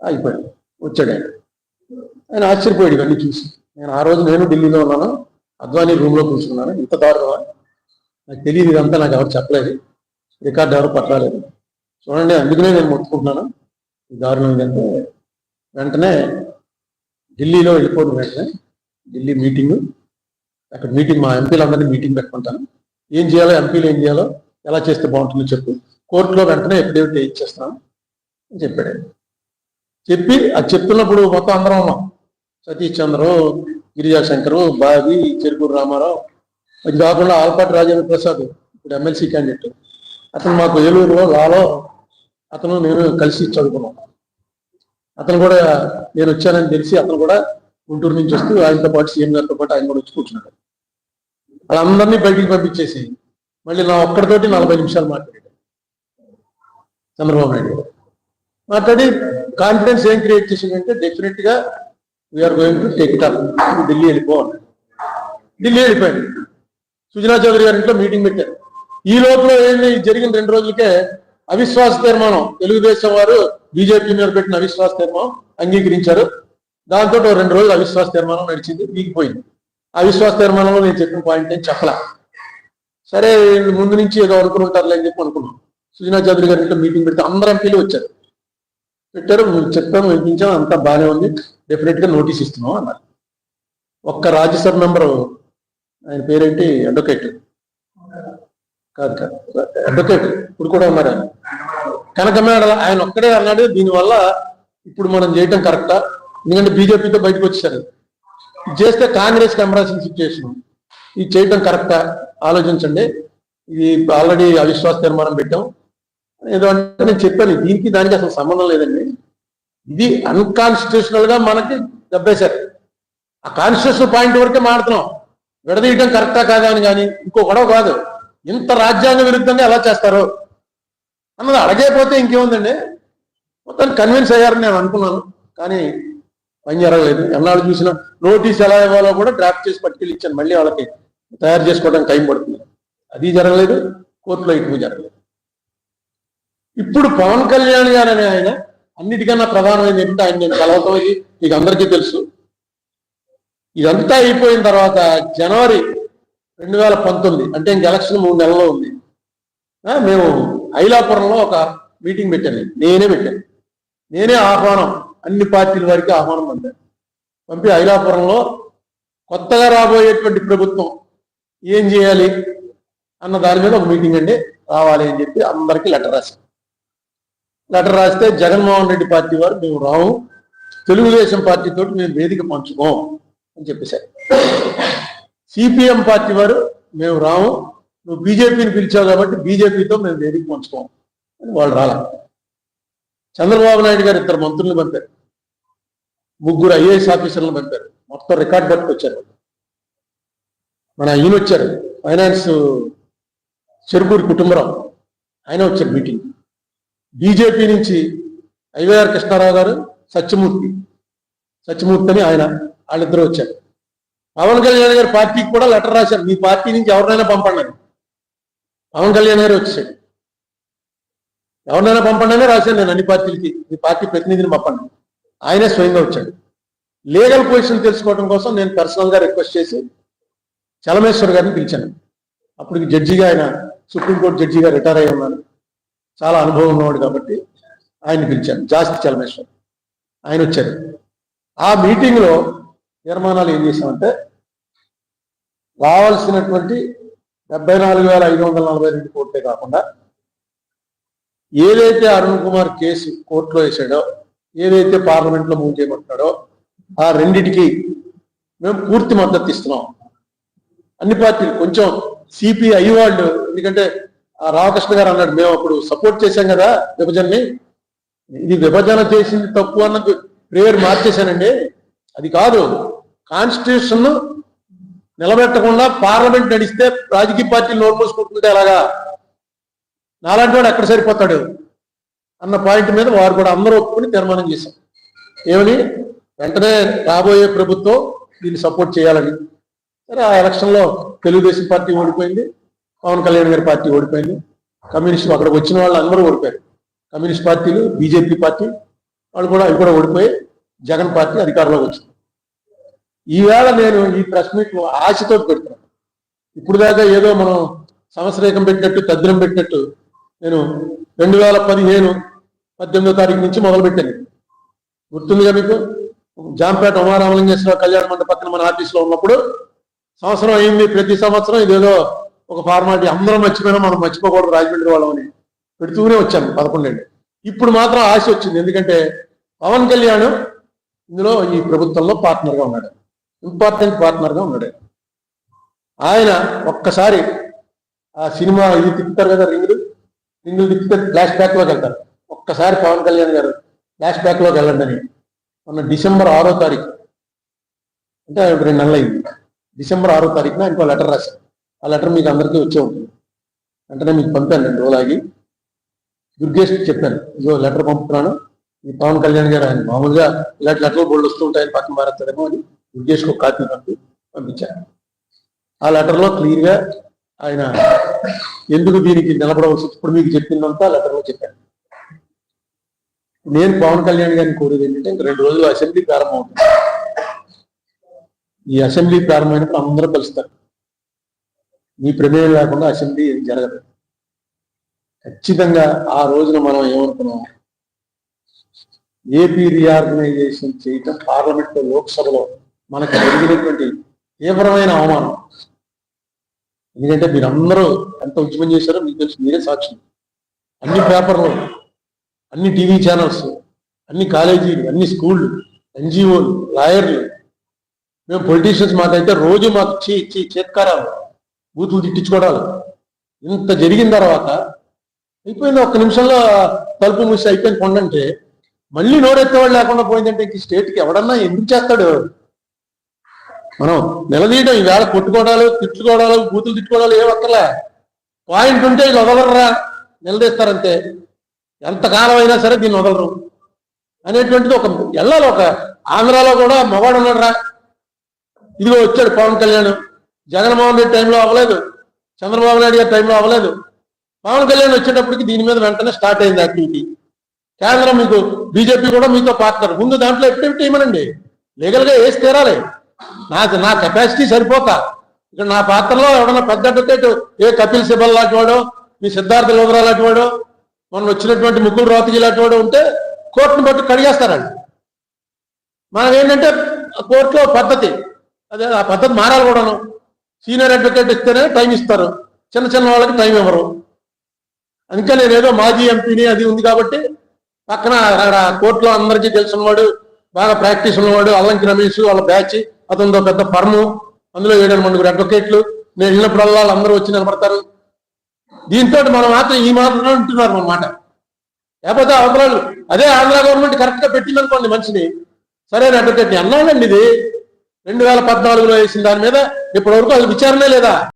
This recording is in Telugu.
అయిపోయాడు. వచ్చాడు ఆయన ఆశ్చర్యపోయాడు ఇవన్నీ చూసి. ఆ రోజు నేను ఢిల్లీలో ఉన్నాను, అద్వానీ రూమ్లో కూర్చున్నాను. ఇంత దారుణమా, నాకు తెలియదు, ఇదంతా నాకు ఎవరు చెప్పలేదు, రికార్డు ఎవరు పట్టలేదు. చూడండి, అందుకనే నేను మొత్తుకుంటున్నాను ఈ దారుణం ఏంటంటే. వెంటనే ఢిల్లీలో వెళ్ళిపోయిన వెంటనే ఢిల్లీ మీటింగు, అక్కడ మీటింగ్ మా ఎంపీలందరినీ మీటింగ్ పెట్టుకుంటాను. ఏం చేయాలో, ఎంపీలు ఏం చేయాలో, ఎలా చేస్తే బాగుంటుందో చెప్పు, కోర్టులో వెంటనే ఎఫిడేవిట్ ఇచ్చేస్తాను అని చెప్పాడు. చెప్పి అది చెప్తున్నప్పుడు మొత్తం అందరం ఉన్నాం. సతీష్ చంద్రు, గిరిజాశంకరు, బాబీ, చెరుకూరు రామారావు, అది కాకుండా ఆల్పాటి రాజేంద్ర ప్రసాద్, ఇప్పుడు ఎమ్మెల్సీ క్యాండిడేట్, అతను మాకు ఏలూరులో లాలో అతను నేను కలిసి చదువుకున్నాం. అతను కూడా నేను వచ్చానని తెలిసి అతను కూడా గుంటూరు నుంచి వస్తూ ఆయనతో పాటు సీఎం గారితో పాటు ఆయన కూడా వచ్చి కూర్చున్నాడు. వాళ్ళందరినీ బయటికి పంపించేసి మళ్ళీ నా ఒక్కడితోటి 40 నిమిషాలు మాట్లాడాడు చంద్రబాబు నాయుడు గారు. మాట్లాడి కాన్ఫిడెన్స్ ఏం క్రియేట్ చేసిందంటే, డెఫినెట్ గా we are going to take it up, Delhi వెళ్ళిపోవాలి. ఢిల్లీ వెళ్ళిపోయాడు. సుజనా చౌదరి గారి ఇంట్లో మీటింగ్ పెట్టారు. ఈ లోపల ఏంటి జరిగిన 2 రోజులకే అవిశ్వాస తీర్మానం, తెలుగుదేశం వారు బీజేపీ మీద పెట్టిన అవిశ్వాస తీర్మానం అంగీకరించారు. దాంతో 2 రోజులు అవిశ్వాస తీర్మానం నడిచింది, వీగిపోయింది. అవిశ్వాస తీర్మానంలో నేను చెప్పిన పాయింట్ ఏం చెప్పలే. సరే, ముందు నుంచి ఏదో అనుకుని ఉంటారులే అని చెప్పి అనుకున్నాం. సుజనా చౌదరి గారి ఇంట్లో మీటింగ్ పెడితే అందరూ ఎంపీలు వచ్చారు, పెట్టారు, చెప్పాము, వినిపించాము, అంతా బాగానే ఉంది, డెఫినెట్ గా నోటీస్ ఇస్తున్నాం అన్నారు. ఒక్క రాజ్యసభ మెంబరు, ఆయన పేరేంటి, అడ్వకేట్ కాదు కాదు అడ్వకేట్, ఇప్పుడు కూడా ఉన్నారు ఆయన, కనకమేడ, ఆయన ఒక్కడే అన్నాడు దీనివల్ల ఇప్పుడు మనం చేయటం కరెక్టా, ఎందుకంటే బీజేపీతో బయటకు వచ్చేసారు, ఇది చేస్తే కాంగ్రెస్ ఎంబరాసింగ్ సిచ్యువేషన్, ఇది చేయటం కరెక్టా, ఆలోచించండి, ఇది ఆల్రెడీ అవిశ్వాస తీర్మానం పెట్టాం ఏదో అంటే. నేను చెప్పాను, దీనికి దానికి అసలు సంబంధం లేదండి, ఇది అన్కాన్స్టిట్యూషనల్ గా మనకి దెబ్బేశారు, ఆ కాన్స్టిట్యూషనల్ పాయింట్ వరకే మాడుతున్నాం, విడదీయటం కరెక్టా కాదా అని. కానీ ఇంకో గొడవ కాదు, ఇంత రాజ్యాంగ విరుద్ధంగా ఎలా చేస్తారు అన్నది అడగైపోతే ఇంకేముందండి. మొత్తం కన్విన్స్ అయ్యారని నేను అనుకున్నాను, కానీ పని జరగలేదు. ఎన్నాళ్ళు చూసినా నోటీస్ ఎలా ఇవ్వాలో కూడా డ్రాఫ్ట్ చేసి పట్టుకెళ్ళి ఇచ్చాను, మళ్ళీ వాళ్ళకి తయారు చేసుకోవడానికి టైం పడుతుంది, అది జరగలేదు, కోర్టులో ఇటు జరగలేదు. ఇప్పుడు పవన్ కళ్యాణ్ గారు అనే ఆయన అన్నిటికన్నా ప్రధానమైనది ఏంటంటే, ఆయన నేను కలవటం ఇది మీకు అందరికీ తెలుసు. ఇదంతా అయిపోయిన తర్వాత జనవరి 2019 అంటే ఇంక ఎలక్షన్ 3 నెలల్లో ఉంది. మేము ఐలాపురంలో ఒక మీటింగ్ పెట్టాను, నేనే పెట్టాను, నేనే ఆహ్వానం, అన్ని పార్టీల వారికి ఆహ్వానం పంపి ఐలాపురంలో కొత్తగా రాబోయేటువంటి ప్రభుత్వం ఏం చేయాలి అన్న దాని మీద ఒక మీటింగ్ అండి, రావాలి అని చెప్పి అందరికీ లెటర్ రాశాను. లెటర్ రాస్తే జగన్మోహన్ రెడ్డి పార్టీ వారు మేము రాము, తెలుగుదేశం పార్టీతో మేము వేదిక పంచుకోం అని చెప్పేశారు. సిపిఎం పార్టీ వారు మేము రాము, నువ్వు బీజేపీని పిలిచావు కాబట్టి బీజేపీతో మేము వేదిక పంచుకోం అని వాళ్ళు రాలా. చంద్రబాబు నాయుడు గారు 2 మంత్రులను పంపారు, 3 ఐఏఎస్ ఆఫీసర్లను పంపారు, మొత్తం రికార్డ్ పట్టుకొచ్చారు. మన ఈయన వచ్చారు, ఫైనాన్స్ చెరుకూరి కుటుంబరావు, ఆయన వచ్చారు మీటింగ్. బీజేపీ నుంచి ఐవైఆర్ కృష్ణారావు గారు, సత్యమూర్తి అని ఆయన, వాళ్ళిద్దరూ వచ్చారు. పవన్ కళ్యాణ్ గారి పార్టీకి కూడా లెటర్ రాశారు, మీ పార్టీ నుంచి ఎవరినైనా పంపండి అని. పవన్ కళ్యాణ్ గారు వచ్చాడు, ఎవరినైనా పంపండి అని రాశాను నేను అన్ని పార్టీలకి, మీ పార్టీ ప్రతినిధిని పంపండి. ఆయనే స్వయంగా వచ్చాడు. లీగల్ పొజిషన్ తెలుసుకోవడం కోసం నేను పర్సనల్ గా రిక్వెస్ట్ చేసి చలమేశ్వర్ గారిని పిలిచాను. అప్పటికి జడ్జిగా ఆయన సుప్రీంకోర్టు జడ్జిగా రిటైర్ అయి ఉన్నారు, చాలా అనుభవం ఉన్నవాడు కాబట్టి ఆయన్ని పిలిచాను, జాస్తి చలమేశ్వర్. ఆయన వచ్చారు. ఆ మీటింగ్ లో తీర్మానాలు ఏం చేశామంటే, రావాల్సినటువంటి 74,542 కోట్లే కాకుండా ఏదైతే అరుణ్ కుమార్ కేసు కోర్టులో వేసాడో, ఏదైతే పార్లమెంట్ లో మూవ్ చేయమంటున్నాడో, ఆ రెండిటికి మేము పూర్తి మద్దతు ఇస్తున్నాం. అన్ని పార్టీలు, కొంచెం సిపిఐ వాళ్ళు, ఎందుకంటే ఆ రామకృష్ణ గారు అన్నాడు, మేము అప్పుడు సపోర్ట్ చేశాం కదా విభజనని, ఇది విభజన చేసింది తప్పు అన్నది ప్రేయర్ మార్చేశానండి, అది కాదు, కాన్స్టిట్యూషన్ నిలబెట్టకుండా పార్లమెంట్ నడిస్తే రాజకీయ పార్టీలు నోరు మూసుకుంటుంటే ఎలాగా, నాలాంటి వాడు ఎక్కడ సరిపోతాడు అన్న పాయింట్ మీద వారు కూడా అందరూ ఒప్పుకుని తీర్మానం చేశాం. ఏమని, వెంటనే రాబోయే ప్రభుత్వం దీన్ని సపోర్ట్ చేయాలని. సరే, ఆ ఎలక్షన్లో తెలుగుదేశం పార్టీ ఓడిపోయింది, పవన్ కళ్యాణ్ గారి పార్టీ ఓడిపోయింది, కమ్యూనిస్ట్ అక్కడికి వచ్చిన వాళ్ళు అందరూ ఓడిపోయారు, కమ్యూనిస్ట్ పార్టీలు, బీజేపీ పార్టీ, అవి కూడా ఓడిపోయి జగన్ పార్టీ అధికారంలోకి వచ్చింది. ఈవేళ నేను ఈ ప్రెస్ మీట్ ఆశతో పెడుతున్నాను. ఇప్పుడు దాకా ఏదో మనం సంవత్సరేకం పెట్టినట్టు తద్దినం పెట్టినట్టు నేను 2015-18వ తారీఖు నుంచి మొదలుపెట్టాను. గుర్తుందిగా మీకు? జాంపేట ఉమారామలింగేశ్వర కళ్యాణ మండపం పక్కన మన ఆఫీస్లో ఉన్నప్పుడు సంవత్సరం అయింది. ప్రతి సంవత్సరం ఇదేదో ఒక ఫార్మాలిటీ, అందరం మర్చిపోయినా మనం మర్చిపోకూడదు రాజమండ్రి వాళ్ళని పెడుతూనే వచ్చాను 11 ఏళ్ళు. ఇప్పుడు మాత్రం ఆశ వచ్చింది. ఎందుకంటే పవన్ కళ్యాణ్ ఇందులో ఈ ప్రభుత్వంలో పార్ట్నర్గా ఉన్నాడు, ఇంపార్టెంట్ పార్ట్నర్గా ఉన్నాడు. ఆయన ఒక్కసారి ఆ సినిమా ఇది తిప్పుతారు కదా, రింగులు తిప్పితే ఫ్లాష్ బ్యాక్లోకి వెళ్తారు. ఒక్కసారి పవన్ కళ్యాణ్ గారు ఫ్లాష్ బ్యాక్లోకి వెళ్ళండి అని మొన్న డిసెంబర్ 6వ తారీఖు, అంటే 2 నెలలు అయింది, డిసెంబర్ 6వ తారీఖున ఇంకో లెటర్ రాశారు. ఆ లెటర్ మీకు అందరికీ వచ్చే ఉంటుంది. వెంటనే మీకు పంపాను 2 రోజులు ఆగి. దుర్గేష్ చెప్పాను, ఇదో లెటర్ పంపుతున్నాను, ఈ పవన్ కళ్యాణ్ గారు ఆయన మామూలుగా ఇలాంటి లెటర్లు బోల్డ్ వస్తూ ఉంటాయని పక్కన మారేస్తాడేమో అని దుర్గేష్కి ఒక కాపీ పంపించాను. ఆ లెటర్లో క్లియర్గా ఆయన ఎందుకు దీనికి నిలబడవలసి ఇప్పుడు మీకు చెప్పిందంతా లెటర్లో చెప్పాను. నేను పవన్ కళ్యాణ్ గారిని కోరేది ఏంటంటే, ఇంక 2 రోజులు అసెంబ్లీ ప్రారంభం అవుతుంది. ఈ అసెంబ్లీ ప్రారంభమైనప్పుడు అందరూ కలుస్తారు. మీ ప్రమేయం లేకుండా అసెంబ్లీ ఏం జరగదు. ఖచ్చితంగా ఆ రోజున మనం ఏమనుకున్నాం, ఏపీ రీఆర్గనైజేషన్ చేయటం పార్లమెంట్లో లోక్సభలో మనకు జరిగినటువంటి తీవ్రమైన అవమానం. ఎందుకంటే మీరందరూ ఎంత ఉద్యమం చేశారో మీకు తెలుసు, మీరే సాక్షి. అన్ని పేపర్లు, అన్ని టీవీ ఛానల్స్, అన్ని కాలేజీలు, అన్ని స్కూళ్ళు, ఎన్జిఓలు, లాయర్లు, మేము పొలిటీషియన్స్ మాకైతే రోజు మాకు చేత్కారాలు, బూతులు తిట్టించుకోవడాలు. ఇంత జరిగిన తర్వాత అయిపోయింది, 1 నిమిషంలో తలుపు మూసి అయిపోయింది కొండంటే మళ్ళీ నోరెత్తేవాళ్ళు లేకుండా పోయిందంటే ఇంక స్టేట్కి ఎవడన్నా ఎందుకు చేస్తాడు? మనం నిలదీయడం, ఈవేళ కొట్టుకోవడాలు, తిట్టుకోవడాలు, బూతులు తిట్టుకోవడాలు ఏ ఒక్కలే. పాయింట్ ఉంటే ఇది వదలరా, నిలదీస్తారంతే. ఎంతకాలం అయినా సరే దీన్ని వదలరు అనేటువంటిది ఒక వెళ్ళాలి. ఒక ఆంధ్రాలో కూడా మగవాడు ఉన్నాడు రా, ఇదిగో వచ్చాడు పవన్ కళ్యాణ్. జగన్మోహన్ రెడ్డి టైంలో అవ్వలేదు, చంద్రబాబు నాయుడు గారి టైంలో అవ్వలేదు. పవన్ కళ్యాణ్ వచ్చేటప్పటికి దీని మీద వెంటనే స్టార్ట్ అయింది యాక్టివిటీ. కేంద్రం మీకు బీజేపీ కూడా మీతో పార్ట్నర్. ముందు దాంట్లో ఎఫెక్టివిటీ ఇవ్వనండి, లీగల్గా వేసి తీరాలి. నా కెపాసిటీ సరిపోక ఇక్కడ నా పాత్రలో ఎవడన్నా పెద్ద అడ్వకేట్, ఏ కపిల్ సిబల్ లాంటి వాడు, మీ సిద్ధార్థ లోదరా లాంటి వాడు, మొన్న వచ్చినటువంటి ముకుల్ రోహత్గి లాంటి వాడు ఉంటే కోర్టును బట్టి కడిగేస్తారండి. మనం ఏంటంటే కోర్టులో పద్ధతి, అదే ఆ పద్ధతి మారాలి కూడాను. సీనియర్ అడ్వకేట్ ఇస్తేనే టైం ఇస్తారు, చిన్న వాళ్ళకి టైం ఇవ్వరు. అందుకే నేను ఏదో మాజీ ఎంపీని అది ఉంది కాబట్టి పక్కన కోర్టులో అందరికీ తెలిసినవాడు, బాగా ప్రాక్టీస్ ఉన్నవాడు, అల్లంకి రమేష్ వాళ్ళ బ్యాచ్, అతనితో పెద్ద ఫర్ము, అందులో 7-8 అడ్వకేట్లు. నేను వెళ్ళినప్పుడల్లా వాళ్ళందరూ వచ్చి నిలబడతారు. దీంతో మనం మాత్రం ఈ మాత్రం ఉంటున్నారు అన్నమాట. లేకపోతే అవతరాలు అదే ఆంధ్ర గవర్నమెంట్ కరెక్ట్గా పెట్టిందనుకోండి మనిషిని, సరైన అడ్వకేట్ని అన్నాడండి. ఇది 2014లో వేసిన దాని మీద ఇప్పటివరకు అది విచారణే లేదా?